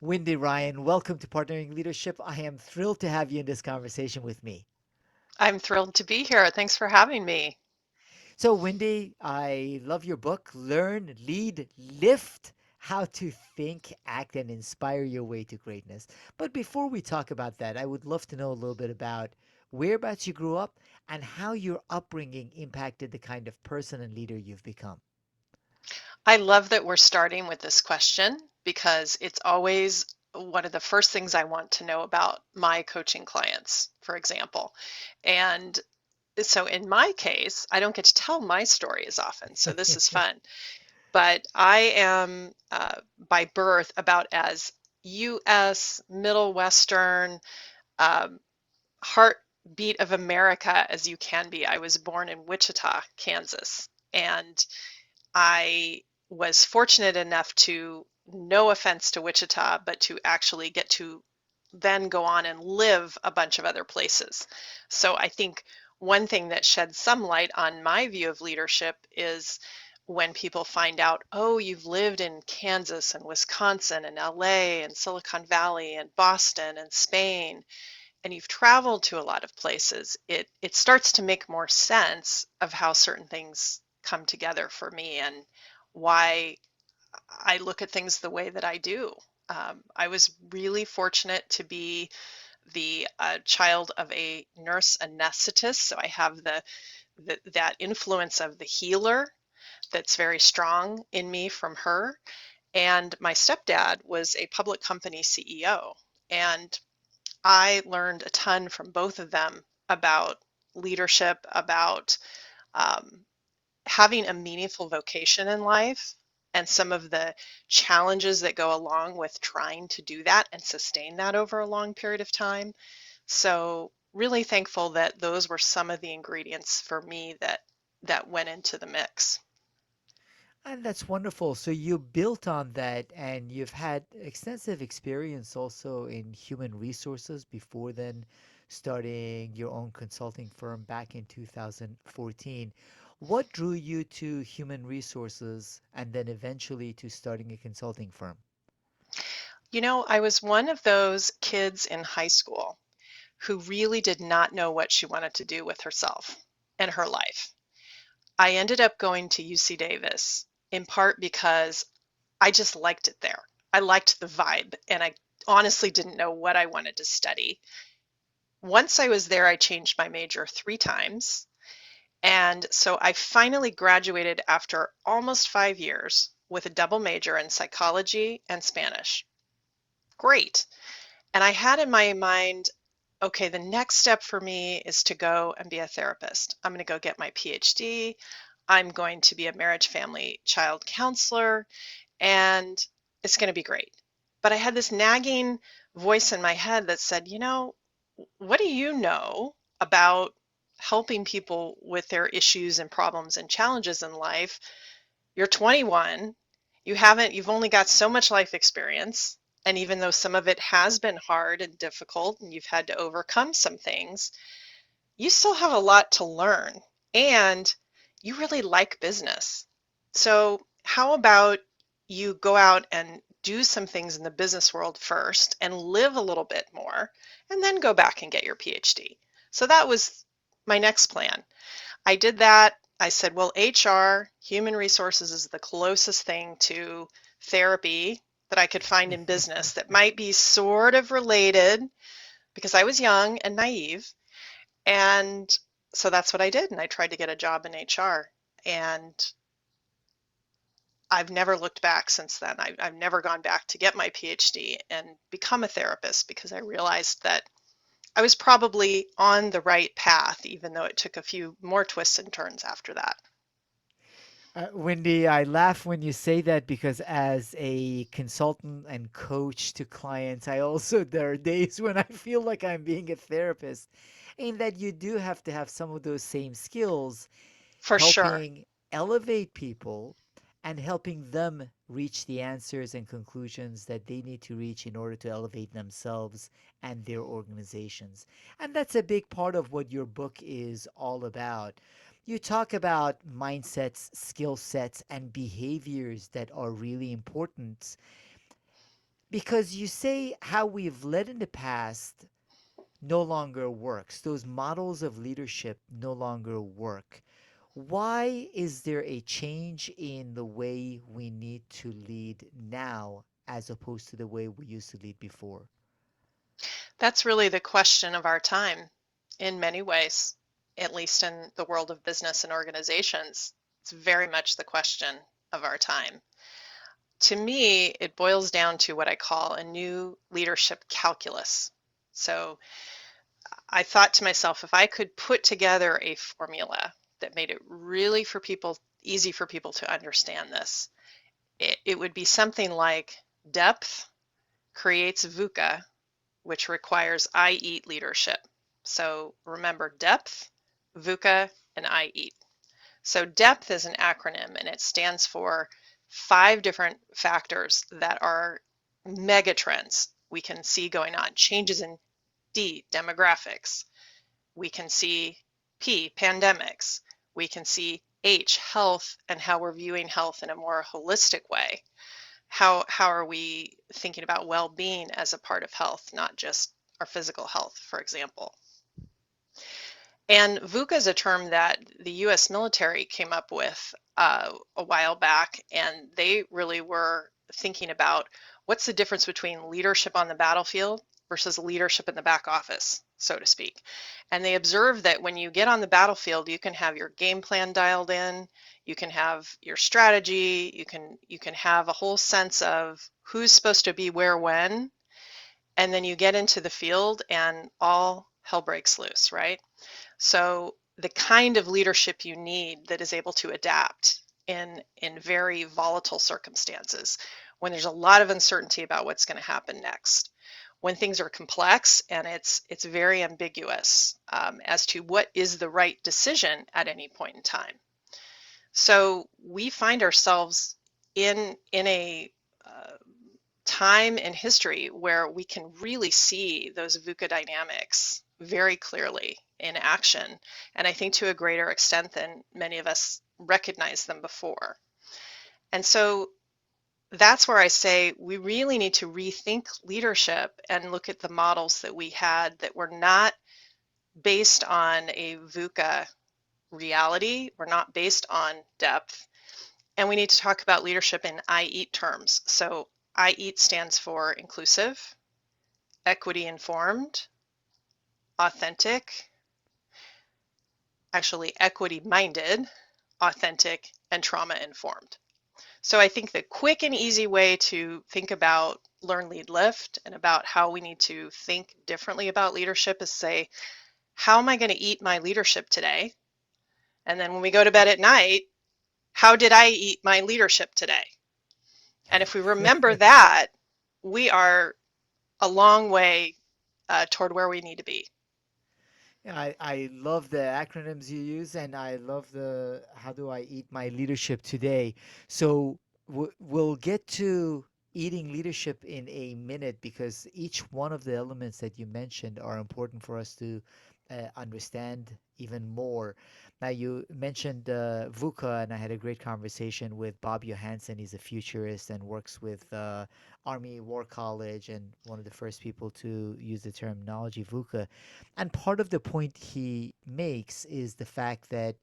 Wendy Ryan, welcome to Partnering Leadership. I am thrilled to have you in this conversation with me. I'm thrilled to be here. Thanks for having me. So, Wendy, I love your book, Learn, Lead, Lift: How to Think, Act, and Inspire Your Way to Greatness. But before we talk about that, I would love to know a little bit about whereabouts you grew up and how your upbringing impacted the kind of person and leader you've become. I love that we're starting with this question because it's always one of the first things I want to know about my coaching clients, for example. And so in my case, I don't get to tell my story as often. So this is fun. But I am by birth about as US, Middle Western, um, heartbeat of America as you can be. I was born in Wichita, Kansas. And I was fortunate enough to, no offense to Wichita, but to actually get to then go on and live a bunch of other places. So I think one thing that sheds some light on my view of leadership is when people find out, oh, you've lived in Kansas and Wisconsin and LA and Silicon Valley and Boston and Spain, and you've traveled to a lot of places, it starts to make more sense of how certain things come together for me and why I look at things the way that I do. I was really fortunate to be the child of a nurse anesthetist, so I have that influence of the healer that's very strong in me from her. And my stepdad was a public company CEO, and I learned a ton from both of them about leadership, about um, having a meaningful vocation in life, and some of the challenges that go along with trying to do that and sustain that over a long period of time. So, really thankful that those were some of the ingredients for me that went into the mix. And that's wonderful. So you built on that and you've had extensive experience also in human resources before then starting your own consulting firm back in 2014. What drew you to human resources and then eventually to starting a consulting firm? You know, I was one of those kids in high school who really did not know what she wanted to do with herself and her life. I ended up going to UC Davis in part because I just liked it there. I liked the vibe, and I honestly didn't know what I wanted to study. Once I was there, I changed my major three times. And so I finally graduated after almost 5 years with a double major in psychology and Spanish. Great. And I had in my mind, okay, the next step for me is to go and be a therapist. I'm going to go get my PhD. I'm going to be a marriage, family, child counselor, and it's going to be great. But I had this nagging voice in my head that said, you know, what do you know about helping people with their issues and problems and challenges in life? You're 21, you've only got so much life experience. And even though some of it has been hard and difficult and you've had to overcome some things, you still have a lot to learn. And you really like business. So, how about you go out and do some things in the business world first and live a little bit more, and then go back and get your PhD? So, that was my next plan. I did that. I said, well, HR, human resources, is the closest thing to therapy that I could find in business that might be sort of related because I was young and naive. And so that's what I did. And I tried to get a job in HR. And I've never looked back since then. I've never gone back to get my PhD and become a therapist because I realized that I was probably on the right path, even though it took a few more twists and turns after that. Wendy, I laugh when you say that because as a consultant and coach to clients, I also, there are days when I feel like I'm being a therapist, in that you do have to have some of those same skills, For sure. helping elevate people and helping them reach the answers and conclusions that they need to reach in order to elevate themselves and their organizations. And that's a big part of what your book is all about. You talk about mindsets, skill sets, and behaviors that are really important Because you say how we've led in the past no longer works. Those models of leadership no longer work. Why is there a change in the way we need to lead now as opposed to the way we used to lead before? That's really the question of our time in many ways, at least in the world of business and organizations. It's very much the question of our time. To me, it boils down to what I call a new leadership calculus. So I thought to myself, if I could put together a formula that made it really for people, easy for people to understand this, it would be something like depth creates VUCA, which requires I eat leadership. So remember depth, VUCA, and I eat. So depth is an acronym and it stands for 5 different factors that are megatrends we can see going on. Changes in D, demographics. We can see P, pandemics. We can see H, health, and how we're viewing health in a more holistic way. How are we thinking about well-being as a part of health, not just our physical health, for example. And VUCA is a term that the US military came up with a while back, and they really were thinking about what's the difference between leadership on the battlefield versus leadership in the back office, so to speak. And they observed that when you get on the battlefield, you can have your game plan dialed in, you can have your strategy, you can have a whole sense of who's supposed to be where when, and then you get into the field and all hell breaks loose, right? So the kind of leadership you need that is able to adapt in very volatile circumstances, when there's a lot of uncertainty about what's going to happen next, when things are complex and it's very ambiguous as to what is the right decision at any point in time. So we find ourselves in a time in history where we can really see those VUCA dynamics very clearly in action, and I think to a greater extent than many of us recognized them before. And so that's where I say we really need to rethink leadership and look at the models that we had that were not based on a VUCA reality, were not based on depth, and we need to talk about leadership in I EAT terms. So I EAT stands for inclusive, equity informed, authentic, actually equity minded, authentic, and trauma informed. So I think the quick and easy way to think about learn, lead, lift and about how we need to think differently about leadership is say, how am I going to eat my leadership today? And then when we go to bed at night, how did I eat my leadership today? And if we remember that, we are a long way toward where we need to be. Yeah, I love the acronyms you use, and I love the how do I eat my leadership today. So we'll get to eating leadership in a minute because each one of the elements that you mentioned are important for us to understand even more. Now, you mentioned VUCA, and I had a great conversation with Bob Johansen. He's a futurist and works with Army War College and one of the first people to use the terminology VUCA. And part of the point he makes is the fact that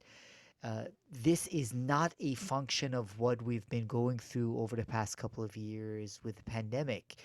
this is not a function of what we've been going through over the past couple of years with the pandemic.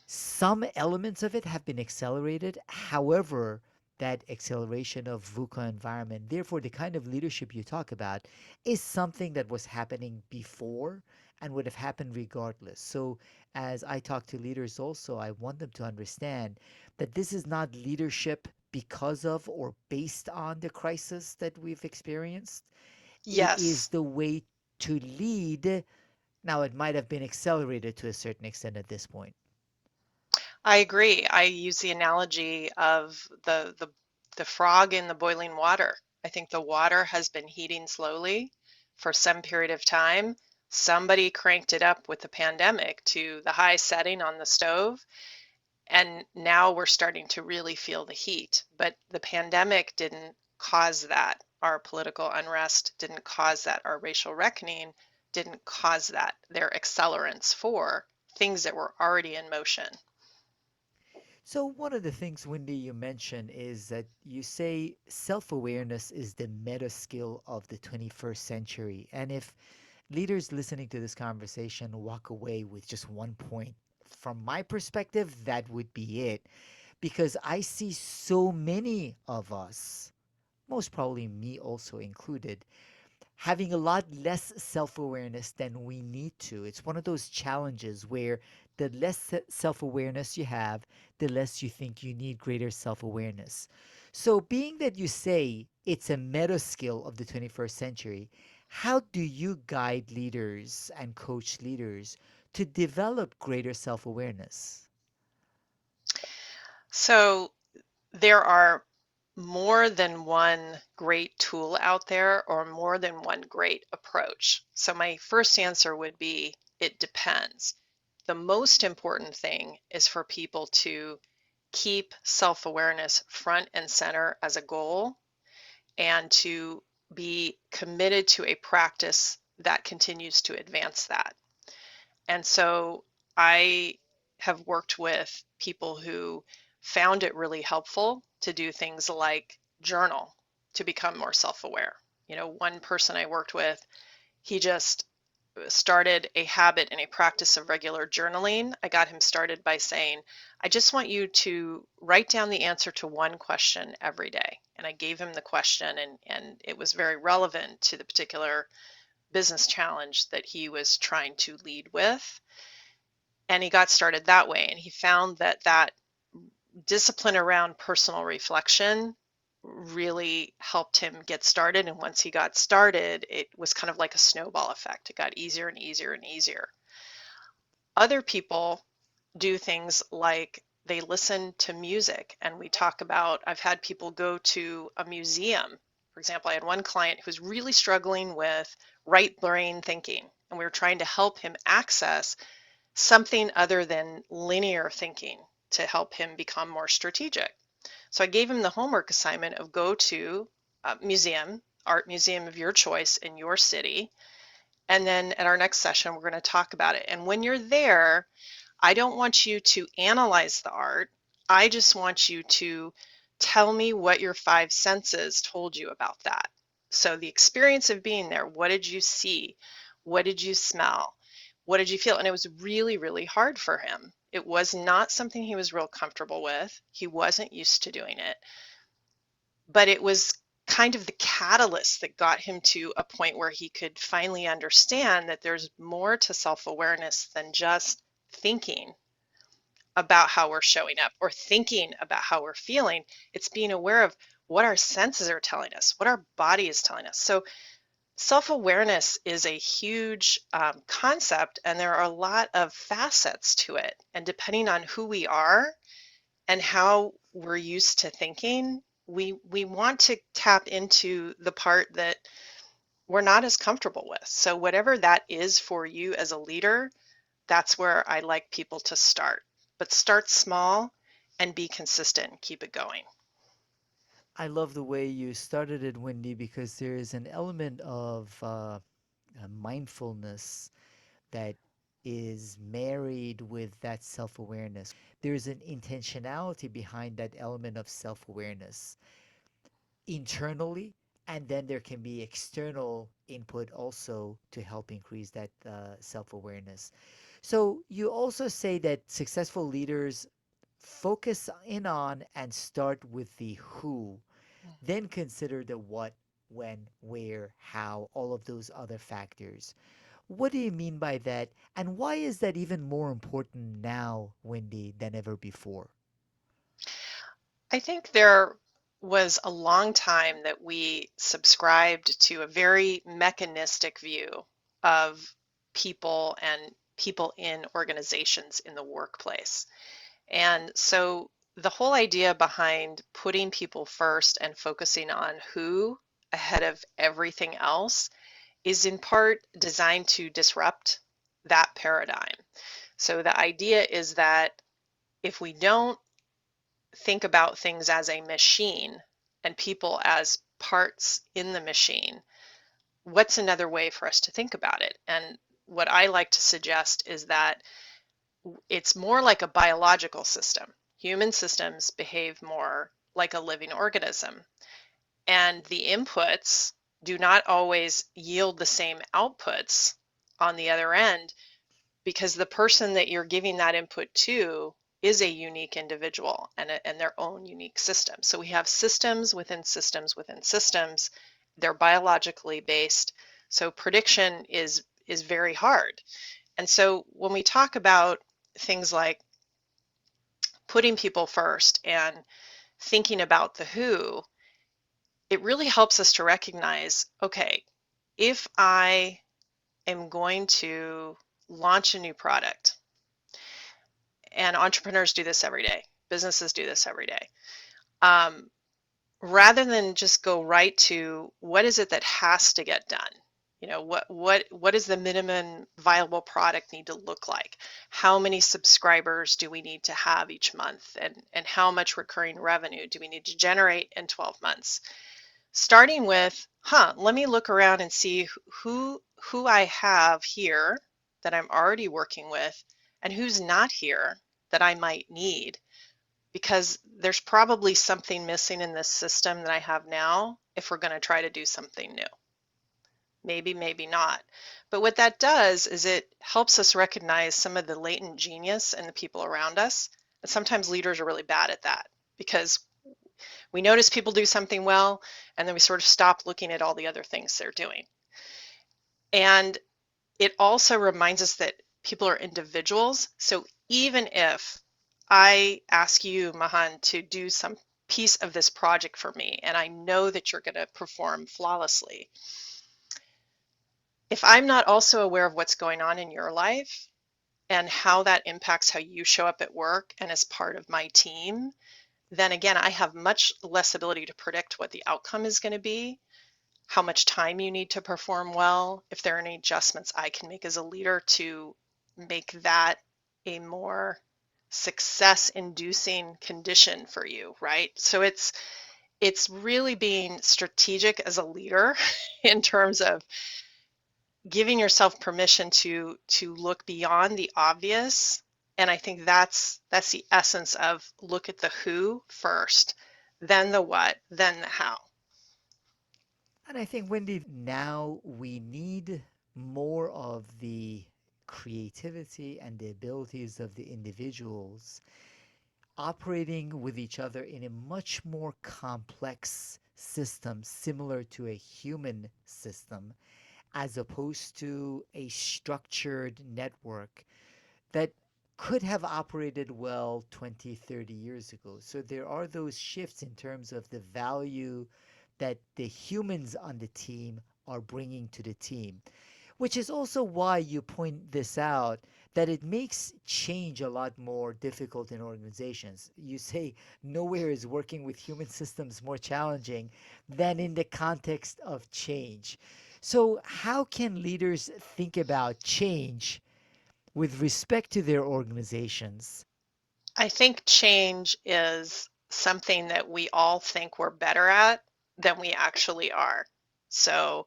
Some elements of it have been accelerated. However, that acceleration of VUCA environment, therefore, the kind of leadership you talk about is something that was happening before and would have happened regardless. So, as I talk to leaders also, I want them to understand that this is not leadership because of or based on the crisis that we've experienced. It is Yes, the way to lead. Now, it might have been accelerated to a certain extent at this point. I agree. I use the analogy of the frog in the boiling water. I think the water has been heating slowly for some period of time. Somebody cranked it up with the pandemic to the high setting on the stove, and now we're starting to really feel the heat. But the pandemic didn't cause that. Our political unrest didn't cause that. Our racial reckoning didn't cause that. They're accelerants for. things that were already in motion. So, one of the things, Wendy, you mentioned is that you say self awareness is the meta skill of the 21st century. And if leaders listening to this conversation walk away with just one point, from my perspective, that would be it. Because I see so many of us, most probably me also included, having a lot less self awareness than we need to. It's one of those challenges where the less self awareness you have, the less you think you need greater self awareness. So, being that you say it's a meta skill of the 21st century, how do you guide leaders and coach leaders to develop greater self awareness? So there are more than one great tool out there or more than one great approach. So my first answer would be it depends. The most important thing is for people to keep self-awareness front and center as a goal and to be committed to a practice that continues to advance that. And so I have worked with people who found it really helpful to do things like journal to become more self-aware. You know, one person I worked with, he just started a habit and a practice of regular journaling. I got him started by saying, I just want you to write down the answer to one question every day. And I gave him the question, and it was very relevant to the particular business challenge that he was trying to lead with. And he got started that way. And he found that that discipline around personal reflection really helped him get started. And once he got started, it was kind of like a snowball effect. It got easier and easier and easier. Other people do things like they listen to music, and we talk about, I've had people go to a museum. For example, I had one client who was really struggling with right brain thinking, and we were trying to help him access something other than linear thinking to help him become more strategic. So I gave him the homework assignment of go to a museum, art museum of your choice in your city. And then at our next session, we're going to talk about it. And when you're there, I don't want you to analyze the art. I just want you to tell me what your five senses told you about that. So the experience of being there, what did you see? What did you smell? What did you feel? And it was really, really hard for him. It was not something he was real comfortable with. He wasn't used to doing it, but it was kind of the catalyst that got him to a point where he could finally understand that there's more to self-awareness than just thinking about how we're showing up or thinking about how we're feeling. It's being aware of what our senses are telling us, what our body is telling us. So self-awareness is a huge concept, and there are a lot of facets to it. And depending on who we are and how we're used to thinking, we want to tap into the part that we're not as comfortable with. So whatever that is for you as a leader, that's where I like people to start. But start small and be consistent and keep it going. I love the way you started it, Wendy, because there is an element of mindfulness that is married with that self awareness. There's an intentionality behind that element of self awareness internally, and then there can be external input also to help increase that self awareness. So, you also say that successful leaders focus in on and start with the who, then consider the what, when, where, how, all of those other factors. What do you mean by that? And why is that even more important now, Wendy, than ever before? I think there was a long time that we subscribed to a very mechanistic view of people and people in organizations in the workplace. And so the whole idea behind putting people first and focusing on who ahead of everything else is in part designed to disrupt that paradigm. So the idea is that if we don't think about things as a machine and people as parts in the machine, what's another way for us to think about it? And what I like to suggest is that it's more like a biological system. Human systems behave more like a living organism, and the inputs do not always yield the same outputs on the other end, because the person that you're giving that input to is a unique individual and their own unique system. So we have systems within systems within systems. They're biologically based. So prediction is very hard. And so when we talk about things like putting people first and thinking about the who, it really helps us to recognize, okay, if I am going to launch a new product, and entrepreneurs do this every day, businesses do this every day, um, rather than just go right to what is it that has to get done, what does the minimum viable product need to look like, how many subscribers do we need to have each month, and how much recurring revenue do we need to generate in 12 months, starting with, let me look around and see who I have here that I'm already working with and who's not here that I might need, because there's probably something missing in this system that I have now if we're going to try to do something new. Maybe, maybe not. But what that does is it helps us recognize some of the latent genius in the people around us. And sometimes leaders are really bad at that because we notice people do something well, and then we sort of stop looking at all the other things they're doing. And it also reminds us that people are individuals. So even if I ask you, Mahan, to do some piece of this project for me, and I know that you're going to perform flawlessly, if I'm not also aware of what's going on in your life and how that impacts how you show up at work and as part of my team, then again, I have much less ability to predict what the outcome is going to be, how much time you need to perform well, if there are any adjustments I can make as a leader to make that a more success inducing condition for you, right? So it's really being strategic as a leader in terms of giving yourself permission to look beyond the obvious. And I think that's the essence of look at the who first, then the what, then the how. And I think, Wendy, now we need more of the creativity and the abilities of the individuals operating with each other in a much more complex system, similar to a human system, as opposed to a structured network that could have operated well 20, 30 years ago. So there are those shifts in terms of the value that the humans on the team are bringing to the team, which is also why you point this out, that it makes change a lot more difficult in organizations. You say nowhere is working with human systems more challenging than in the context of change. So, how can leaders think about change with respect to their organizations? I think change is something that we all think we're better at than we actually are. So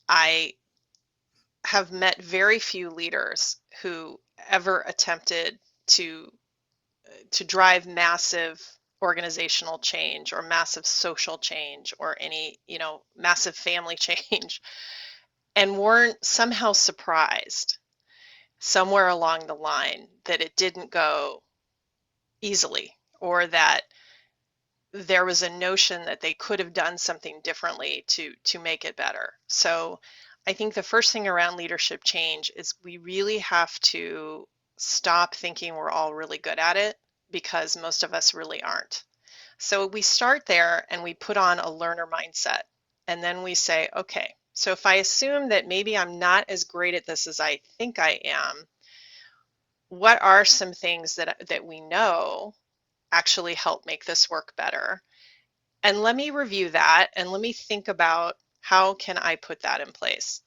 I have met very few leaders who ever attempted to drive massive organizational change or massive social change or any, massive family change and weren't somehow surprised somewhere along the line that it didn't go easily, or that there was a notion that they could have done something differently to make it better. So I think the first thing around leadership change is we really have to stop thinking we're all really good at it, because most of us really aren't. So we start there and we put on a learner mindset. And then we say, okay, so if I assume that maybe I'm not as great at this as I think I am, what are some things that we know actually help make this work better? And let me review that and let me think about how can I put that in place.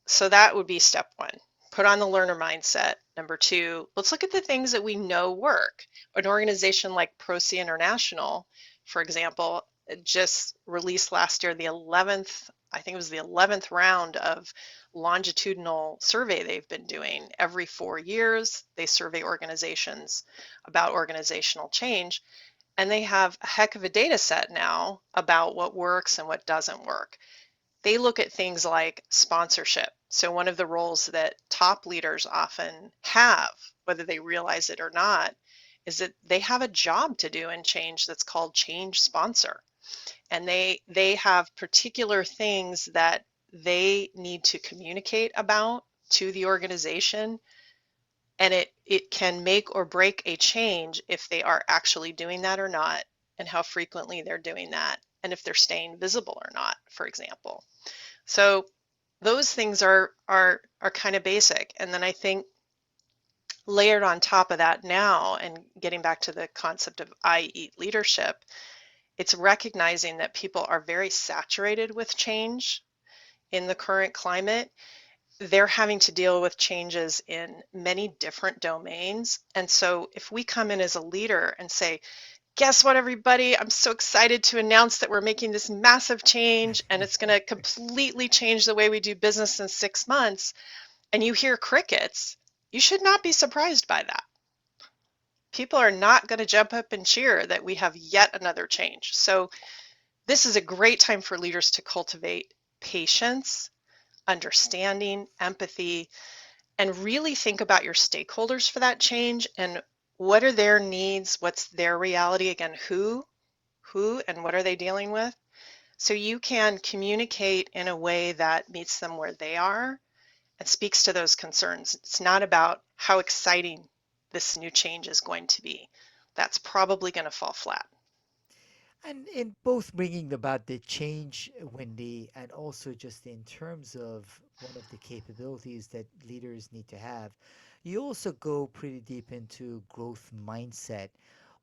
So that would be step one. Put on the learner mindset. Number two, let's look at the things that we know work. An organization like Procy International, for example, just released last year the 11th I think it was the 11th round of longitudinal survey they've been doing. Every 4 years, they survey organizations about organizational change, and they have a heck of a data set now about what works and what doesn't work. They look at things like sponsorship. So one of the roles that top leaders often have, whether they realize it or not, is that they have a job to do in change that's called change sponsor. And they have particular things that they need to communicate about to the organization, and it can make or break a change if they are actually doing that or not, and how frequently they're doing that, and if they're staying visible or not, for example. So those things are kind of basic. And then I think layered on top of that now, and getting back to the concept of I eat leadership, it's recognizing that people are very saturated with change in the current climate. They're having to deal with changes in many different domains. And so if we come in as a leader and say, guess what, everybody? I'm so excited to announce that we're making this massive change and it's going to completely change the way we do business in 6 months. And you hear crickets, you should not be surprised by that. People are not going to jump up and cheer that we have yet another change. So, this is a great time for leaders to cultivate patience, understanding, empathy, and really think about your stakeholders for that change and what are their needs, what's their reality, again, who and what are they dealing with? So you can communicate in a way that meets them where they are and speaks to those concerns. It's not about how exciting this new change is going to be. That's probably going to fall flat. And in both bringing about the change, Wendy, and also just in terms of one of the capabilities that leaders need to have, you also go pretty deep into growth mindset.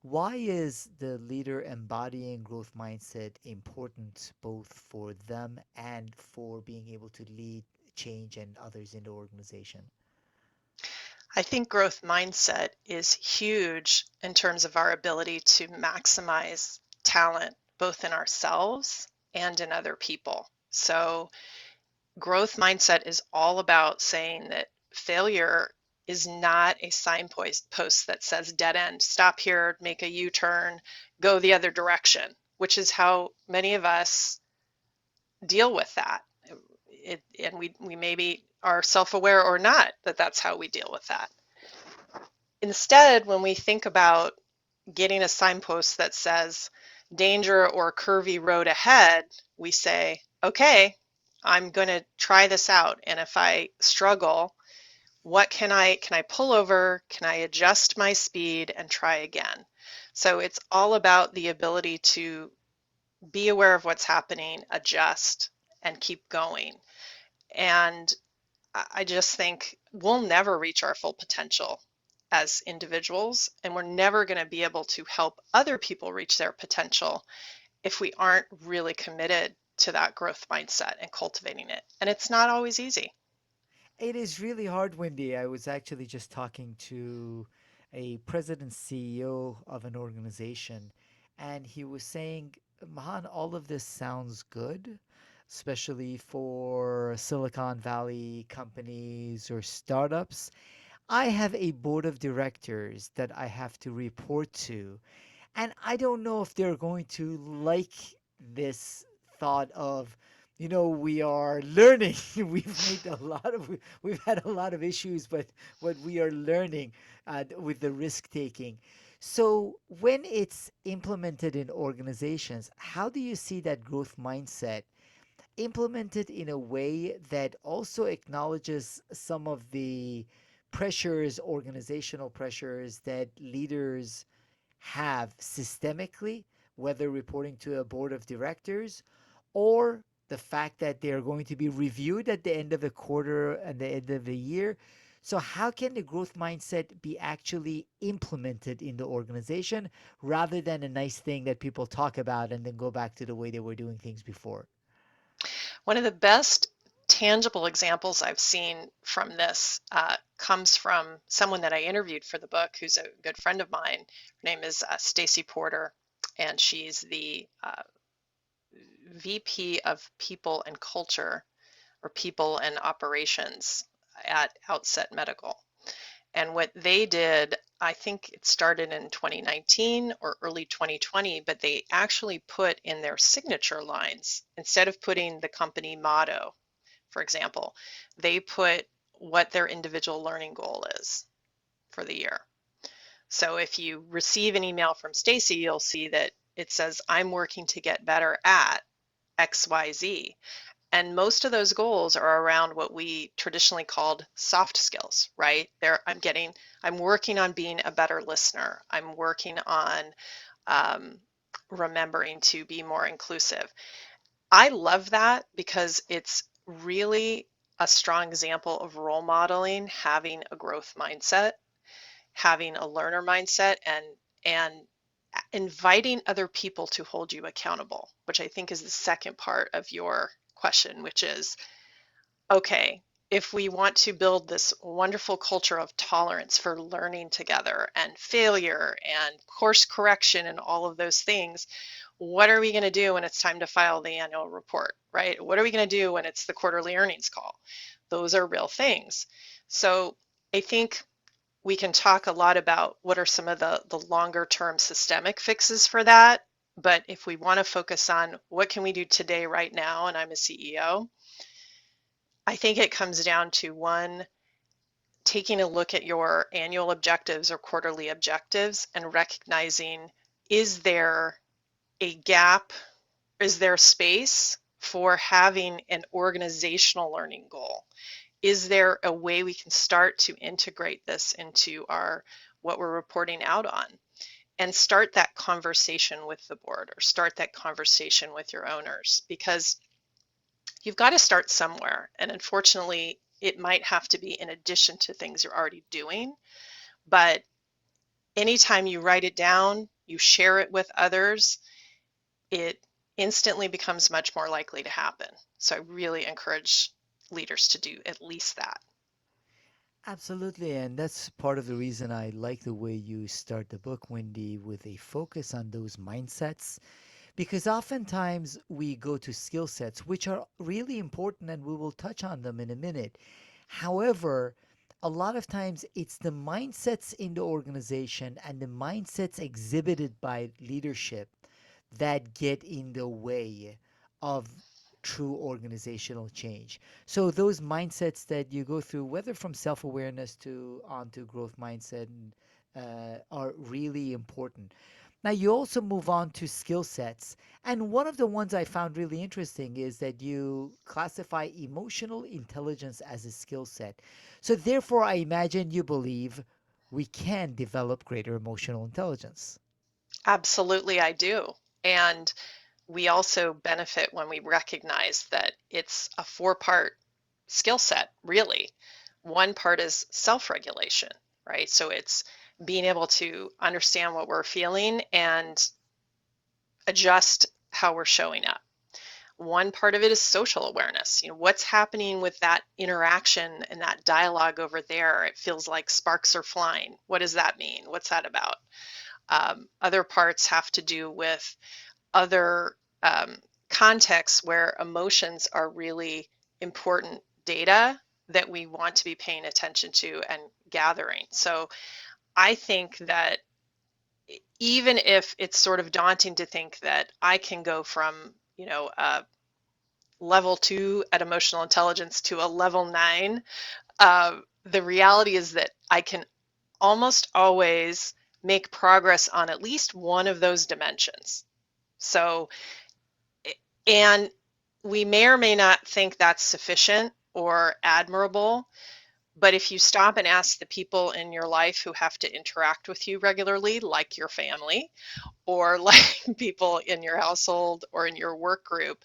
Why is the leader embodying growth mindset important both for them and for being able to lead change and others in the organization? I think growth mindset is huge in terms of our ability to maximize talent, both in ourselves and in other people. So, growth mindset is all about saying that failure is not a signpost post that says dead end, stop here, make a U-turn, go the other direction, which is how many of us deal with that. And we maybe are self-aware or not that that's how we deal with that. Instead, when we think about getting a signpost that says danger or curvy road ahead, we say, okay, I'm going to try this out. And if I struggle, what can I pull over? Can I adjust my speed and try again? So it's all about the ability to be aware of what's happening, adjust, and keep going. And I just think we'll never reach our full potential as individuals, and we're never going to be able to help other people reach their potential if we aren't really committed to that growth mindset and cultivating it. And it's not always easy. It is really hard, Wendy. I was actually just talking to a president CEO of an organization, and he was saying, Mahan, all of this sounds good, especially for Silicon Valley companies or startups. I have a board of directors that I have to report to, and I don't know if they're going to like this thought of, we are learning. We've had a lot of issues, but we are learning with the risk taking. So when it's implemented in organizations, how do you see that growth mindset implemented in a way that also acknowledges some of the pressures, organizational pressures that leaders have systemically, whether reporting to a board of directors or the fact that they are going to be reviewed at the end of the quarter and the end of the year. So, how can the growth mindset be actually implemented in the organization rather than a nice thing that people talk about and then go back to the way they were doing things before? One of the best tangible examples I've seen from this comes from someone that I interviewed for the book, who's a good friend of mine. Her name is Stacy Porter, and she's the VP of People and Culture, or People and Operations at Outset Medical. And what they did, I think it started in 2019 or early 2020, but they actually put in their signature lines, instead of putting the company motto, for example, they put what their individual learning goal is for the year. So if you receive an email from Stacy, you'll see that it says, I'm working to get better at XYZ. And most of those goals are around what we traditionally called soft skills, right? There, I'm working on being a better listener. I'm working on um, remembering to be more inclusive. I love that because it's really a strong example of role modeling, having a growth mindset, having a learner mindset, and inviting other people to hold you accountable, which I think is the second part of your question, which is, okay, if we want to build this wonderful culture of tolerance for learning together and failure and course correction and all of those things, what are we going to do when it's time to file the annual report, right? What are we going to do when it's the quarterly earnings call? Those are real things. So I think we can talk a lot about what are some of the longer term systemic fixes for that. But if we want to focus on what can we do today, right now, and I'm a CEO, I think it comes down to one, taking a look at your annual objectives or quarterly objectives and recognizing, is there a gap? Is there space for having an organizational learning goal? Is there a way we can start to integrate this into our what we're reporting out on? And start that conversation with the board, or start that conversation with your owners, because you've got to start somewhere. And unfortunately, it might have to be in addition to things you're already doing. But anytime you write it down, you share it with others, it instantly becomes much more likely to happen. So I really encourage leaders to do at least that. Absolutely, and that's part of the reason I like the way you start the book, Wendy, with a focus on those mindsets. Because oftentimes we go to skill sets, which are really important, and we will touch on them in a minute. However, a lot of times it's the mindsets in the organization and the mindsets exhibited by leadership that get in the way of true organizational change. So those mindsets that you go through, whether from self-awareness to onto growth mindset, are really important. Now you also move on to skill sets, and one of the ones I found really interesting is that you classify emotional intelligence as a skill set. So therefore, I imagine you believe we can develop greater emotional intelligence. Absolutely, I do. And we also benefit when we recognize that it's a four-part skill set, really. One part is self-regulation, right? So it's being able to understand what we're feeling and adjust how we're showing up. One part of it is social awareness. You know, what's happening with that interaction and that dialogue over there? It feels like sparks are flying. What does that mean? What's that about? Other parts have to do with other contexts where emotions are really important data that we want to be paying attention to and gathering. So I think that even if it's sort of daunting to think that I can go from, level 2 at emotional intelligence to a level 9, the reality is that I can almost always make progress on at least one of those dimensions. So, and we may or may not think that's sufficient or admirable, but if you stop and ask the people in your life who have to interact with you regularly, like your family, or like people in your household or in your work group,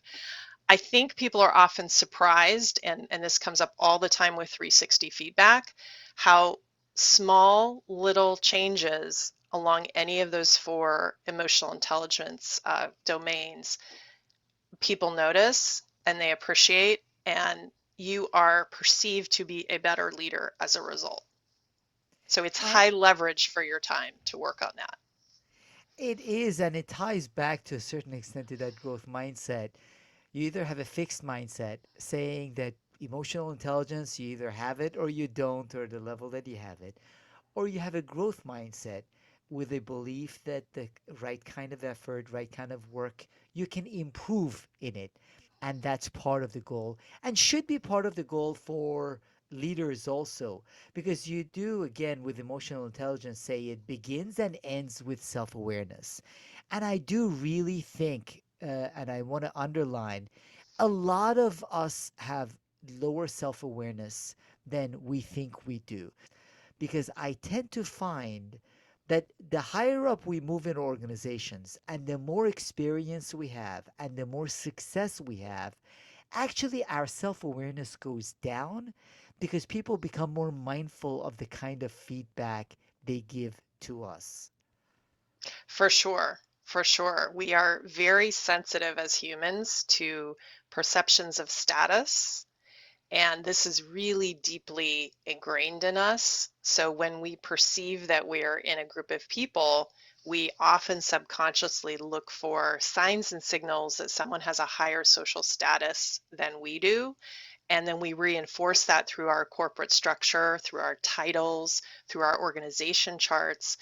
I think people are often surprised, and this comes up all the time with 360 feedback, how small little changes along any of those four emotional intelligence domains people notice and they appreciate, and you are perceived to be a better leader as a result. So it's Uh, high leverage for your time to work on that. It is, and it ties back to a certain extent to that growth mindset. You either have a fixed mindset saying that emotional intelligence, you either have it or you don't, or the level that you have it, or you have a growth mindset with a belief that the right kind of effort, right kind of work, you can improve in it. And that's part of the goal and should be part of the goal for leaders also. Because you do, again, with emotional intelligence, say it begins and ends with self awareness. And I do really think, and I want to underline, a lot of us have lower self awareness than we think we do because I tend to find that the higher up we move in organizations and the more experience we have and the more success we have, actually our self awareness goes down because people become more mindful of the kind of feedback they give to us. For sure. For sure. We are very sensitive as humans to perceptions of status. And this is really deeply ingrained in us. So when we perceive that we're in a group of people, we often subconsciously look for signs and signals that someone has a higher social status than we do. And then we reinforce that through our corporate structure, through our titles, through our organization charts.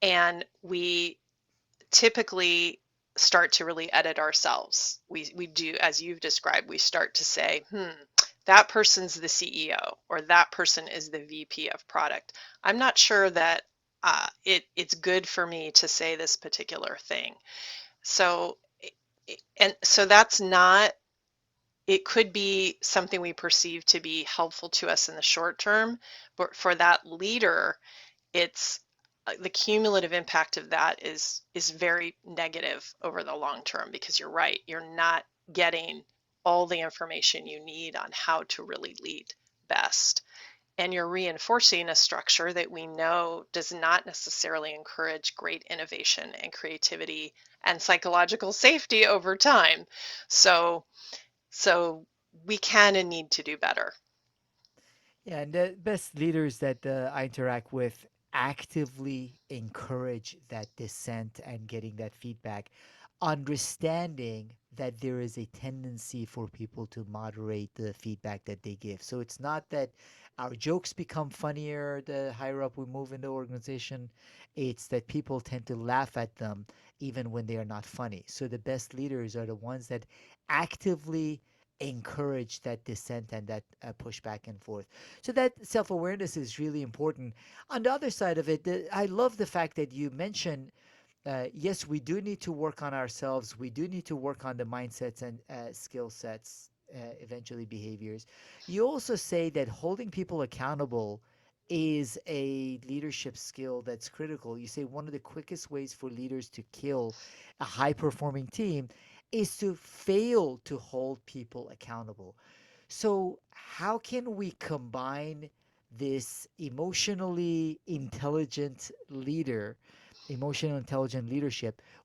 And we typically start to really edit ourselves. We do, as you've described, we start to say, that person's the CEO or that person is the VP of product. I'm not sure that it's good for me to say this particular thing. So, and so that's not, it could be something we perceive to be helpful to us in the short term, but for that leader, it's the cumulative impact of that is very negative over the long term because you're right, you're not getting all the information you need on how to really lead best, and you're reinforcing a structure that we know does not necessarily encourage great innovation and creativity and psychological safety over time. So so we can and need to do better. Yeah, and the best leaders that I interact with actively encourage that dissent and getting that feedback, understanding that there is a tendency for people to moderate the feedback that they give. So it's not that our jokes become funnier the higher up we move in the organization, it's that people tend to laugh at them even when they are not funny. So the best leaders are the ones that actively encourage that dissent and that push back and forth. So that self awareness is really important. On the other side of it, I love the fact that you mentioned yes, we do need to work on ourselves. We do need to work on the mindsets and skill sets, eventually behaviors. You also say that holding people accountable is a leadership skill that's critical. You say one of the quickest ways for leaders to kill a high performing team is to fail to hold people accountable. So, how can we combine this emotional intelligent leadership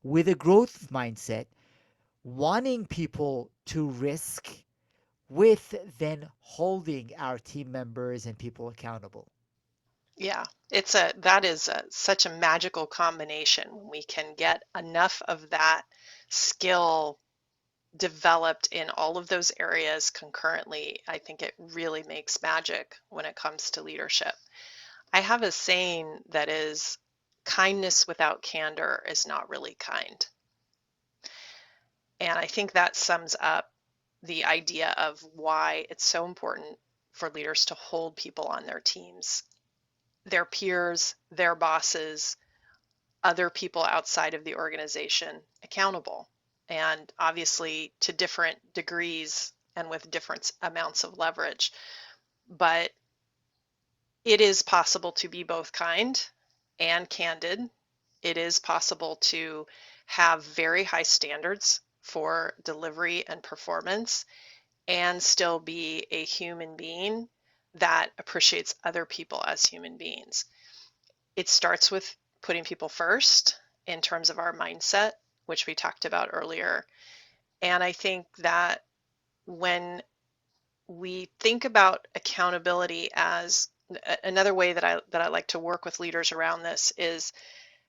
with a growth mindset, wanting people to risk with then holding our team members and people accountable? Yeah, that is such a magical combination when we can get enough of that skill developed in all of those areas concurrently. I think it really makes magic when it comes to leadership. I have a saying that is, kindness without candor is not really kind. And I think that sums up the idea of why it's so important for leaders to hold people on their teams, their peers, their bosses, other people outside of the organization accountable. And obviously, to different degrees and with different amounts of leverage. But it is possible to be both kind and candid. It is possible to have very high standards for delivery and performance and still be a human being that appreciates other people as human beings. It starts with putting people first in terms of our mindset, which we talked about earlier. And I think that when we think about accountability as another way that I like to work with leaders around this is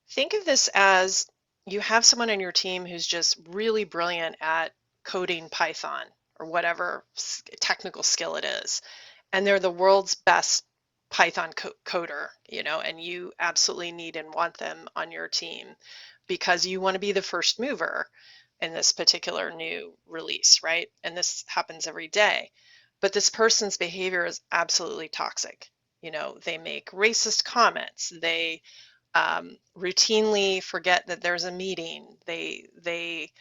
think of this as you have someone on your team who's just really brilliant at coding Python or whatever technical skill it is, and they're the world's best Python coder, and you absolutely need and want them on your team because you want to be the first mover in this particular new release, right? And this happens every day. But this person's behavior is absolutely toxic. They make racist comments. They routinely forget that there's a meeting. They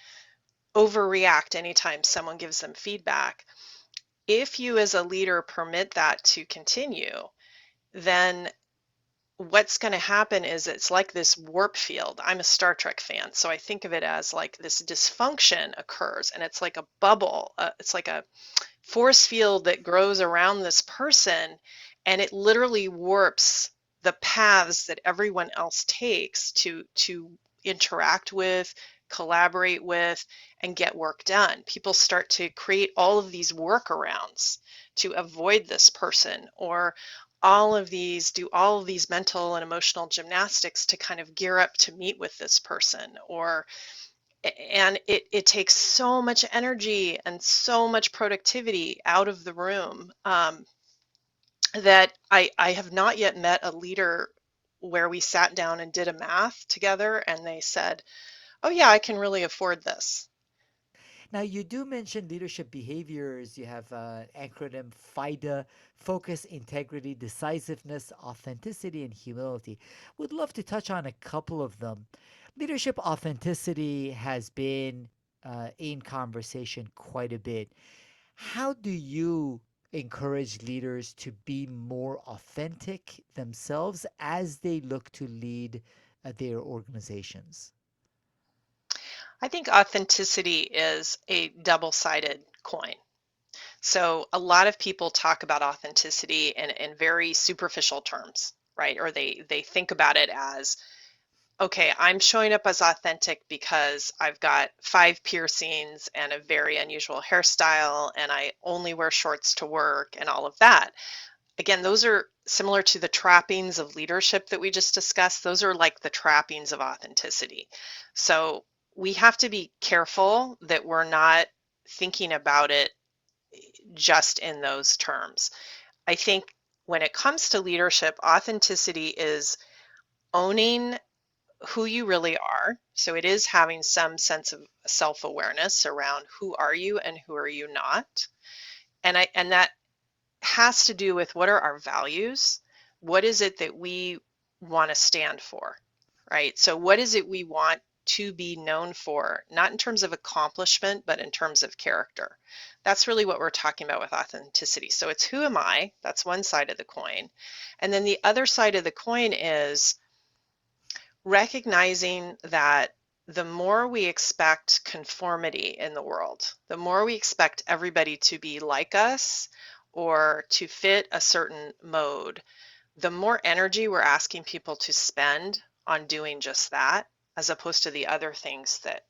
overreact anytime someone gives them feedback. If you as a leader permit that to continue, then what's going to happen is it's like this warp field. I'm a Star Trek fan, so I think of it as like this dysfunction occurs, and it's like a bubble. It's like a force field that grows around this person, and it literally warps the paths that everyone else takes to interact with, collaborate with, and get work done. People start to create all of these workarounds to avoid this person, or do all of these mental and emotional gymnastics to kind of gear up to meet with this person, or and it takes so much energy and so much productivity out of the room, that I have not yet met a leader where we sat down and did a math together and they said, oh yeah, I can really afford this. Now, you do mention leadership behaviors. You have an acronym FIDA: focus, integrity, decisiveness, authenticity, and humility. Would love to touch on a couple of them. Leadership authenticity has been in conversation quite a bit. How do you encourage leaders to be more authentic themselves as they look to lead their organizations? I think authenticity is a double-sided coin. So a lot of people talk about authenticity in very superficial terms, right? Or they think about it as, okay, I'm showing up as authentic because I've got 5 piercings and a very unusual hairstyle, and I only wear shorts to work and all of that. Again, those are similar to the trappings of leadership that we just discussed. Those are like the trappings of authenticity. So we have to be careful that we're not thinking about it just in those terms. I think when it comes to leadership, authenticity is owning who you really are. So it is having some sense of self-awareness around who are you and who are you not. And that has to do with what are our values? What is it that we want to stand for? Right? So what is it we want to be known for, not in terms of accomplishment, but in terms of character? That's really what we're talking about with authenticity. So it's who am I? That's one side of the coin. And then the other side of the coin is recognizing that the more we expect conformity in the world, the more we expect everybody to be like us or to fit a certain mode, the more energy we're asking people to spend on doing just that, as opposed to the other things that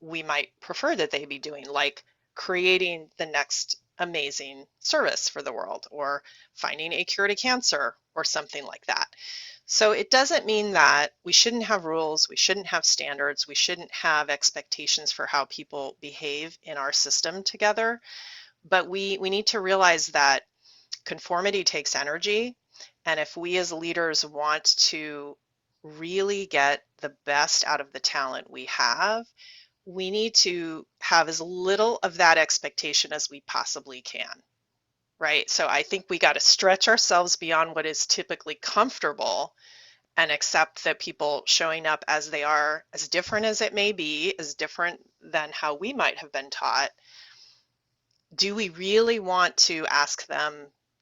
we might prefer that they be doing, like creating the next amazing service for the world or finding a cure to cancer or something like that. So it doesn't mean that we shouldn't have rules, we shouldn't have standards, we shouldn't have expectations for how people behave in our system together, but we need to realize that conformity takes energy, and if we as leaders want to really get the best out of the talent we have, we need to have as little of that expectation as we possibly can, right? So I think we got to stretch ourselves beyond what is typically comfortable and accept that people showing up as they are, as different as it may be, as different than how we might have been taught. Do we really want to ask them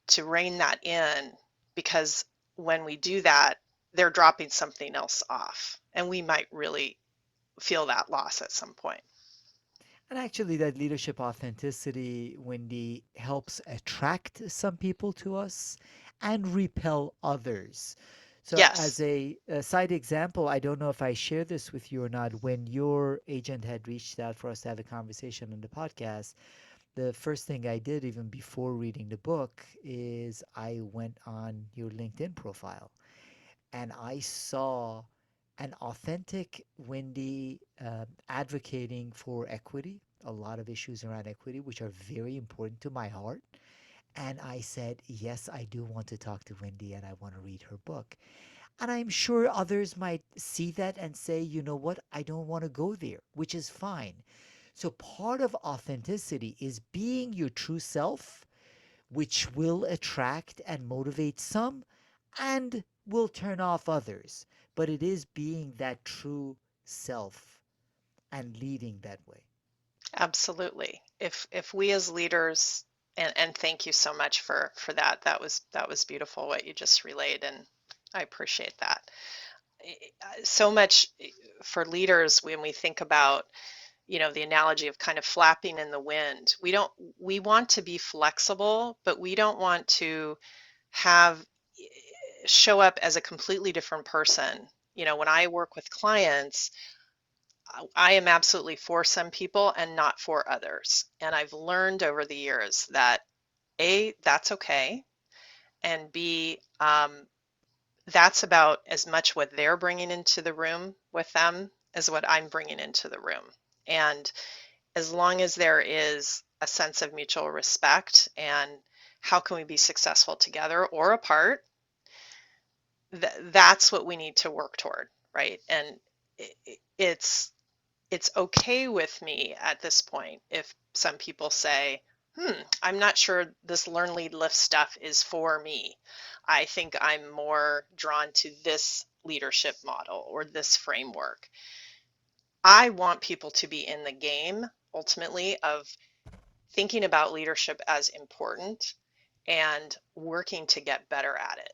to rein that in? Because when we do that, they're dropping something else off, and we might really feel that loss at some point. And actually, that leadership authenticity, Wendy, helps attract some people to us and repel others. So, as Yes. a side example, I don't know if I share this with you or not. When your agent had reached out for us to have a conversation on the podcast, the first thing I did, even before reading the book, is I went on your LinkedIn profile and I saw an authentic Wendy advocating for equity, a lot of issues around equity, which are very important to my heart. And I said, yes, I do want to talk to Wendy and I want to read her book. And I'm sure others might see that and say, you know what, I don't want to go there, which is fine. So part of authenticity is being your true self, which will attract and motivate some and will turn off others. But it is being that true self and leading that way. Absolutely. If we as leaders, and thank you so much for that. That was beautiful what you just relayed, and I appreciate that. So much for leaders when we think about, the analogy of kind of flapping in the wind. We want to be flexible, but we don't want to have show up as a completely different person. When I work with clients, I am absolutely for some people and not for others. And I've learned over the years that A, that's okay, and B, that's about as much what they're bringing into the room with them as what I'm bringing into the room. And as long as there is a sense of mutual respect and how can we be successful together or apart, that's what we need to work toward, right? And it's it's okay with me at this point if some people say, I'm not sure this learn, lead, lift stuff is for me. I think I'm more drawn to this leadership model or this framework. I want people to be in the game ultimately of thinking about leadership as important and working to get better at it.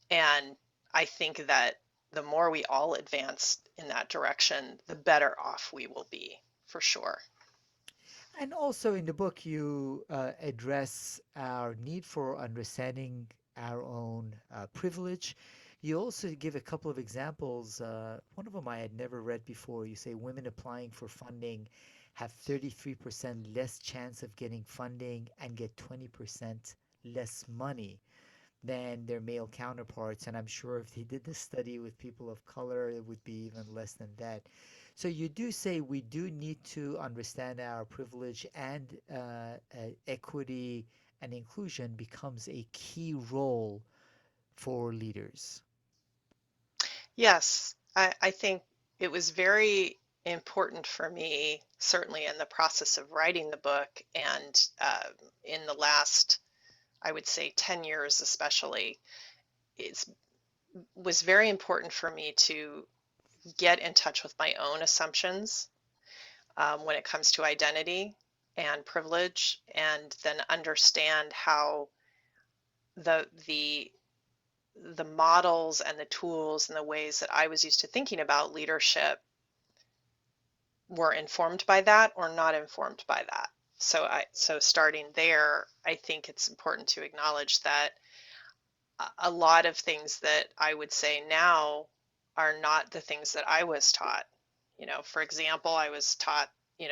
And I think that the more we all advance in that direction, the better off we will be, for sure. And also in the book, you address our need for understanding our own privilege. You also give a couple of examples. One of them I had never read before. You say women applying for funding have 33% less chance of getting funding and get 20% less money than their male counterparts. And I'm sure if they did this study with people of color, it would be even less than that. So you do say we do need to understand our privilege and equity and inclusion becomes a key role for leaders. Yes, I think it was very important for me, certainly in the process of writing the book and in the last, I would say, 10 years especially. It was very important for me to get in touch with my own assumptions when it comes to identity and privilege, and then understand how the the the models and the tools and the ways that I was used to thinking about leadership were informed by that or not informed by that. So starting there, I think it's important to acknowledge that a lot of things that I would say now are not the things that I was taught. For example, I was taught,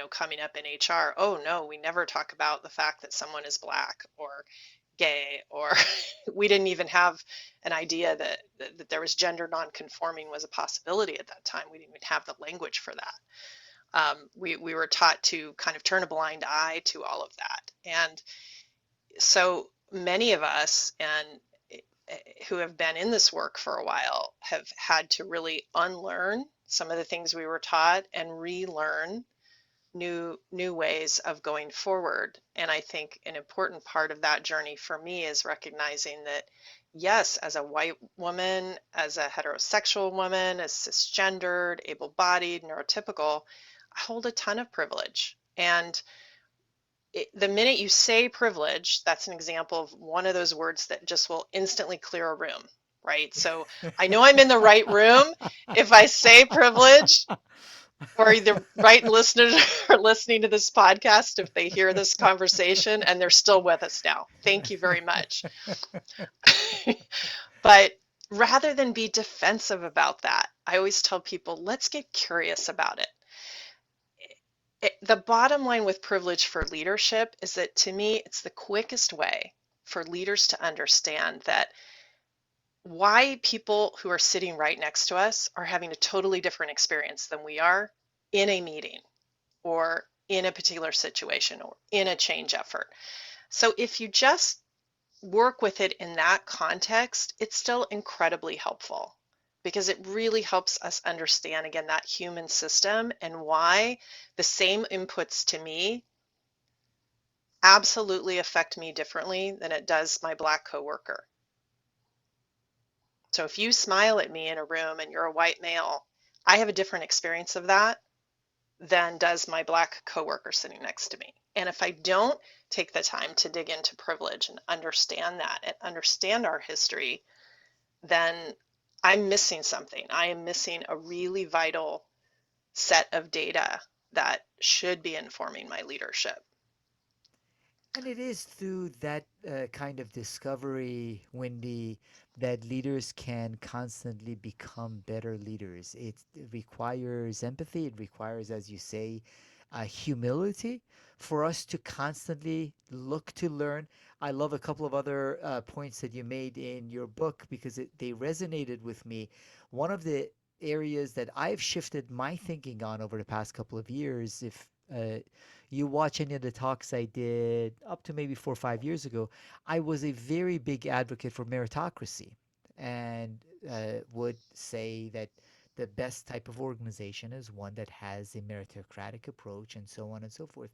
coming up in HR, oh no, we never talk about the fact that someone is black or gay, or we didn't even have an idea that there was gender nonconforming was a possibility at that time. We didn't even have the language for that. We were taught to kind of turn a blind eye to all of that. And so many of us and who have been in this work for a while have had to really unlearn some of the things we were taught and relearn new ways of going forward. And I think an important part of that journey for me is recognizing that, yes, as a white woman, as a heterosexual woman, as cisgendered, able-bodied, neurotypical, I hold a ton of privilege. And the minute you say privilege, that's an example of one of those words that just will instantly clear a room, right? So I know I'm in the right room if I say privilege, or the right listeners are listening to this podcast if they hear this conversation and they're still with us now. Thank you very much. But rather than be defensive about that, I always tell people, let's get curious about it. The bottom line with privilege for leadership is that to me, it's the quickest way for leaders to understand that why people who are sitting right next to us are having a totally different experience than we are in a meeting or in a particular situation or in a change effort. So if you just work with it in that context, it's still incredibly helpful because it really helps us understand, again, that human system and why the same inputs to me absolutely affect me differently than it does my Black coworker. So if you smile at me in a room and you're a white male, I have a different experience of that than does my Black coworker sitting next to me. And if I don't take the time to dig into privilege and understand that and understand our history, then I'm missing something. I am missing a really vital set of data that should be informing my leadership. And it is through that kind of discovery, Wendy, that leaders can constantly become better leaders. It requires empathy. It requires, as you say, humility for us to constantly look to learn. I love a couple of other points that you made in your book because they resonated with me. One of the areas that I've shifted my thinking on over the past couple of years, if you watch any of the talks I did up to maybe 4 or 5 years ago, I was a very big advocate for meritocracy and would say that the best type of organization is one that has a meritocratic approach and so on and so forth.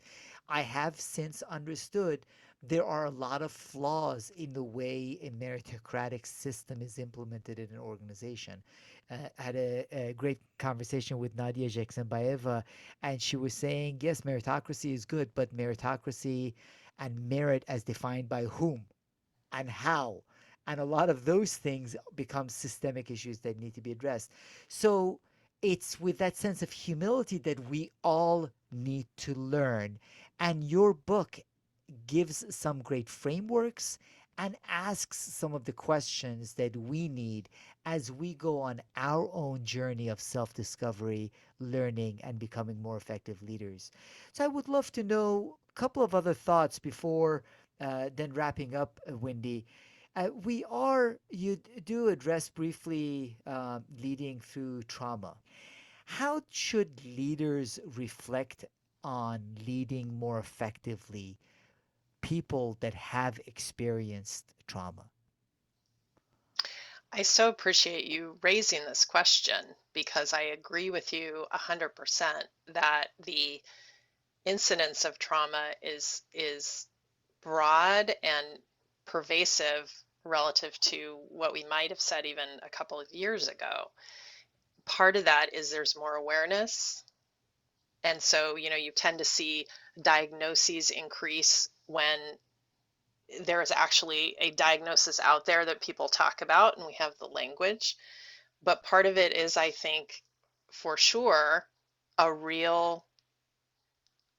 I have since understood there are a lot of flaws in the way a meritocratic system is implemented in an organization. I had a great conversation with Nadia Jeksenbaeva, and she was saying, yes, meritocracy is good, but meritocracy and merit as defined by whom and how. And a lot of those things become systemic issues that need to be addressed. So it's with that sense of humility that we all need to learn. And your book gives some great frameworks and asks some of the questions that we need as we go on our own journey of self discovery, learning, and becoming more effective leaders. So, I would love to know a couple of other thoughts before then wrapping up, Wendy. You do address briefly leading through trauma. How should leaders reflect on leading more effectively people that have experienced trauma? I so appreciate you raising this question because I agree with you 100% that the incidence of trauma is broad and pervasive relative to what we might have said even a couple of years ago. Part of that is there's more awareness. And so, you tend to see diagnoses increase when there is actually a diagnosis out there that people talk about and we have the language. But part of it is, I think, for sure, a real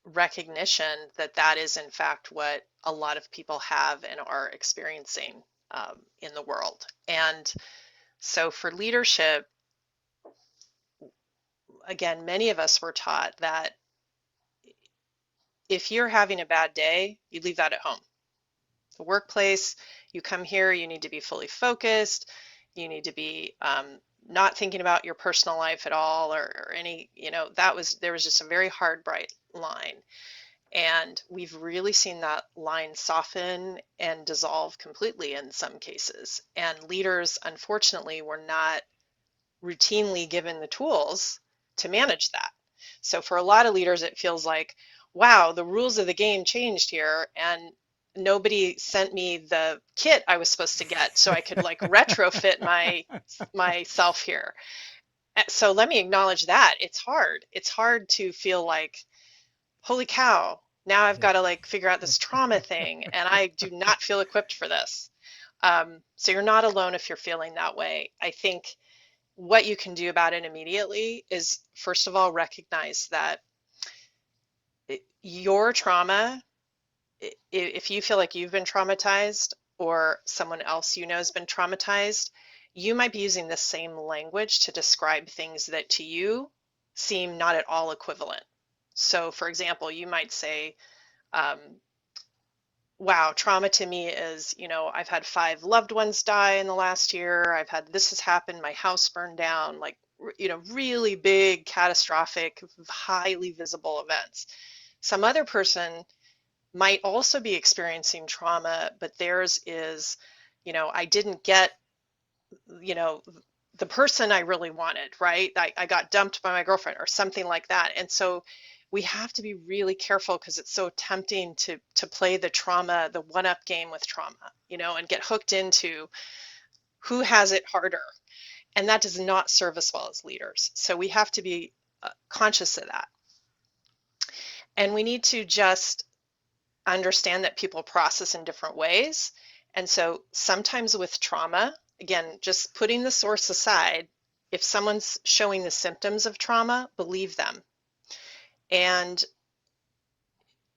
recognition that that is, in fact, what a lot of people have and are experiencing in the world. And so for leadership, again, many of us were taught that if you're having a bad day, you leave that at home. The workplace, you come here, you need to be fully focused, you need to be not thinking about your personal life at all or any, there was just a very hard, bright line. And we've really seen that line soften and dissolve completely in some cases. And leaders, unfortunately, were not routinely given the tools to manage that. So for a lot of leaders, it feels like, wow, the rules of the game changed here, and nobody sent me the kit I was supposed to get so I could like retrofit myself here. So let me acknowledge that it's hard. It's hard to feel like, holy cow, now I've Yeah. got to like figure out this trauma thing, and I do not feel equipped for this. So you're not alone if you're feeling that way. I think what you can do about it immediately is, first of all, recognize that your trauma, if you feel like you've been traumatized or someone else you know has been traumatized, you might be using the same language to describe things that to you seem not at all equivalent. So, for example, you might say, um, wow, trauma to me is, I've had 5 loved ones die in the last year. I've had this has happened, my house burned down, like, really big, catastrophic, highly visible events. Some other person might also be experiencing trauma, but theirs is, I didn't get, you know, the person I really wanted, right? I got dumped by my girlfriend or something like that. And so we have to be really careful because it's so tempting to play the trauma, the one-up game with trauma, and get hooked into who has it harder. And that does not serve us well as leaders. So we have to be conscious of that. And we need to just understand that people process in different ways. And so sometimes with trauma, again, just putting the source aside, if someone's showing the symptoms of trauma, believe them and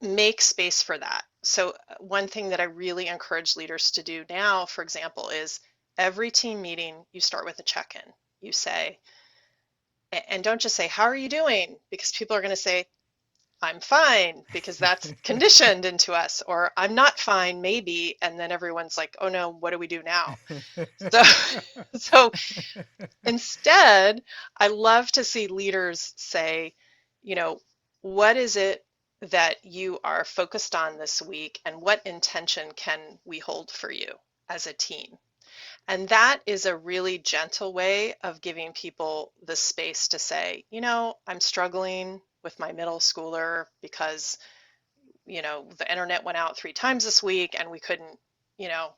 make space for that. So, one thing that I really encourage leaders to do now, for example, is every team meeting, you start with a check in. You say, and don't just say, how are you doing? Because people are going to say, I'm fine, because that's conditioned into us, or I'm not fine, maybe, and then everyone's like, oh no, what do we do now? So, so instead, I love to see leaders say, you know, what is it that you are focused on this week, and what intention can we hold for you as a team? And that is a really gentle way of giving people the space to say, I'm struggling with my middle schooler because the internet went out 3 times this week and we couldn't, you know,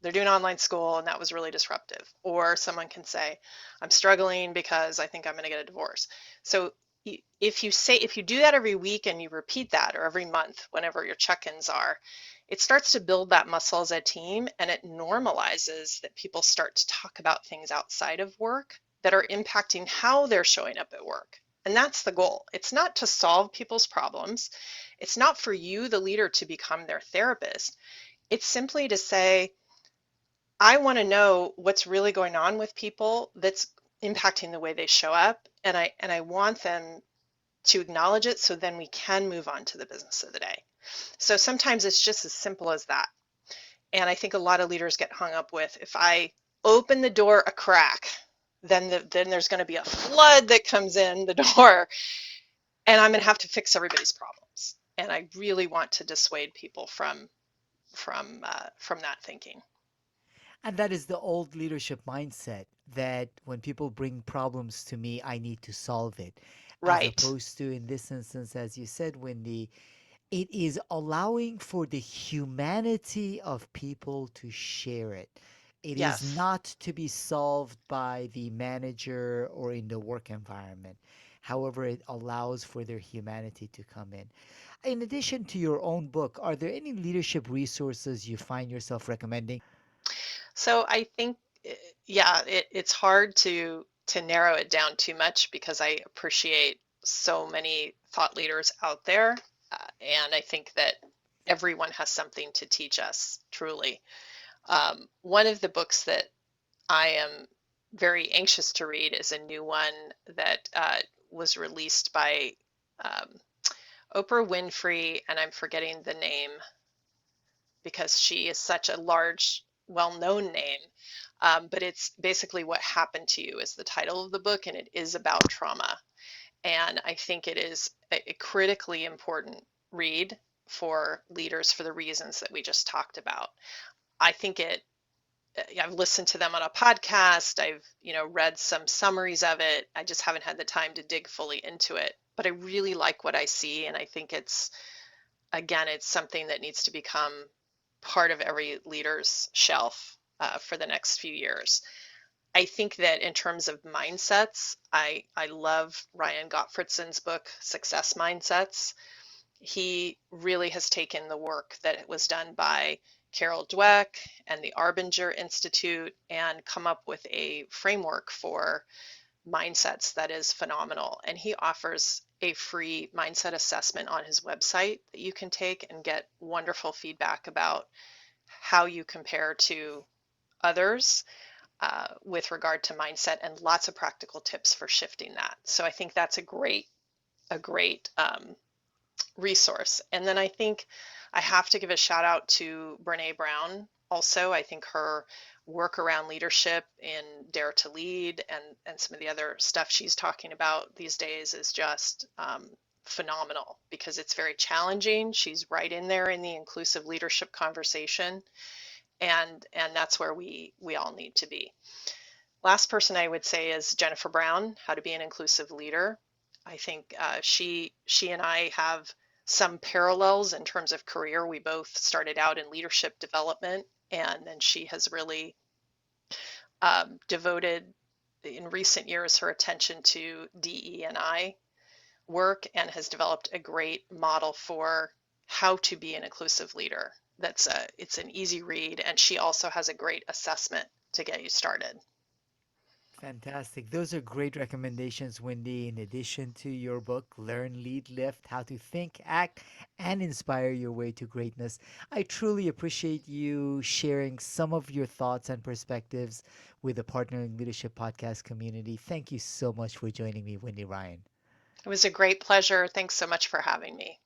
they're doing online school and that was really disruptive. Or someone can say, I'm struggling because I think I'm going to get a divorce. So if you do that every week and you repeat that, or every month, whenever your check-ins are, it starts to build that muscle as a team, and it normalizes that people start to talk about things outside of work that are impacting how they're showing up at work. And that's the goal. It's not to solve people's problems. It's not for you, the leader, to become their therapist. It's simply to say, I want to know what's really going on with people that's impacting the way they show up, and I want them to acknowledge it so then we can move on to the business of the day. So sometimes it's just as simple as that. And I think a lot of leaders get hung up with, if I open the door a crack, then there's going to be a flood that comes in the door, and I'm going to have to fix everybody's problems. And I really want to dissuade people from that thinking. And that is the old leadership mindset that when people bring problems to me, I need to solve it. As Right. opposed to, in this instance, as you said, Wendy, it is allowing for the humanity of people to share it. It is Yes. not to be solved by the manager or in the work environment. However, it allows for their humanity to come in. In addition to your own book, are there any leadership resources you find yourself recommending? So I think, yeah, it's hard to narrow it down too much because I appreciate so many thought leaders out there, and I think that everyone has something to teach us, truly. One of the books that I am very anxious to read is a new one that was released by um, Oprah Winfrey, and I'm forgetting the name because she is such a large, well-known name. But it's basically What Happened to You is the title of the book, and it is about trauma. And I think it is a critically important read for leaders for the reasons that we just talked about. I think I've listened to them on a podcast. I've, read some summaries of it. I just haven't had the time to dig fully into it. But I really like what I see, and I think again, it's something that needs to become part of every leader's shelf for the next few years. I think that in terms of mindsets, I love Ryan Gottfriedsen's book, Success Mindsets. He really has taken the work that was done by Carol Dweck and the Arbinger Institute and come up with a framework for mindsets that is phenomenal. And he offers a free mindset assessment on his website that you can take and get wonderful feedback about how you compare to others with regard to mindset, and lots of practical tips for shifting that. So I think that's a great resource. And then I think I have to give a shout out to Brene Brown also. I think her work around leadership in Dare to Lead and some of the other stuff she's talking about these days is just phenomenal because it's very challenging. She's right in there in the inclusive leadership conversation, and that's where we all need to be. Last person I would say is Jennifer Brown, How to Be an Inclusive Leader. I think she and I have some parallels in terms of career. We both started out in leadership development, and then she has really devoted in recent years her attention to DE&I work and has developed a great model for how to be an inclusive leader. It's an easy read, and she also has a great assessment to get you started. Fantastic. Those are great recommendations, Wendy. In addition to your book, Learn, Lead, Lift: How to Think, Act, and Inspire Your Way to Greatness, I truly appreciate you sharing some of your thoughts and perspectives with the Partnering Leadership Podcast community. Thank you so much for joining me, Wendy Ryan. It was a great pleasure. Thanks so much for having me.